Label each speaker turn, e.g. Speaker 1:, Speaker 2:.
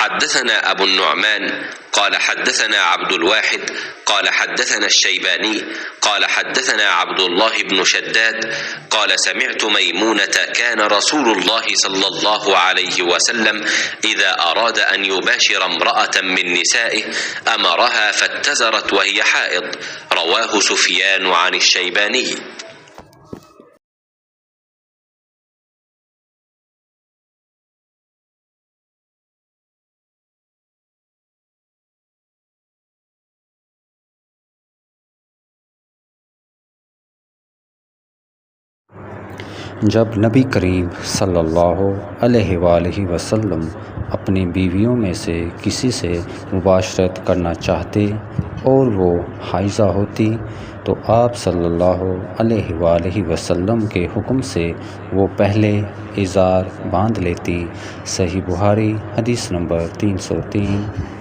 Speaker 1: हद्दसना अबू नुअमान क़ाल हद्दसना अब्दुल वाहिद क़ाल हद्दसना शैबानी क़ाल हद्दसना अब्दुल्लाह इब्न शद्दाद क़ाल समिअतु मैमूनता कान रसूलुल्लाह सल्लल्लाहु अलैहि वसल्लम इज़ा अराद अन युबाशिर इम्रअतन मिन निसाइहि अमरहा फत्तज़रत वहिय हाइद। रवाहु सुफयान अन शैबानी।
Speaker 2: जब नबी करीम सल्लल्लाहु अलैहि वसल्लम अपनी बीवियों में से किसी से मुबाशरत करना चाहते और वो हाइज़ा होती तो आप सल्लल्लाहु अलैहि वसल्लम के हुक्म से वो पहले इज़ार बांध लेती। सही बुखारी हदीस नंबर 303।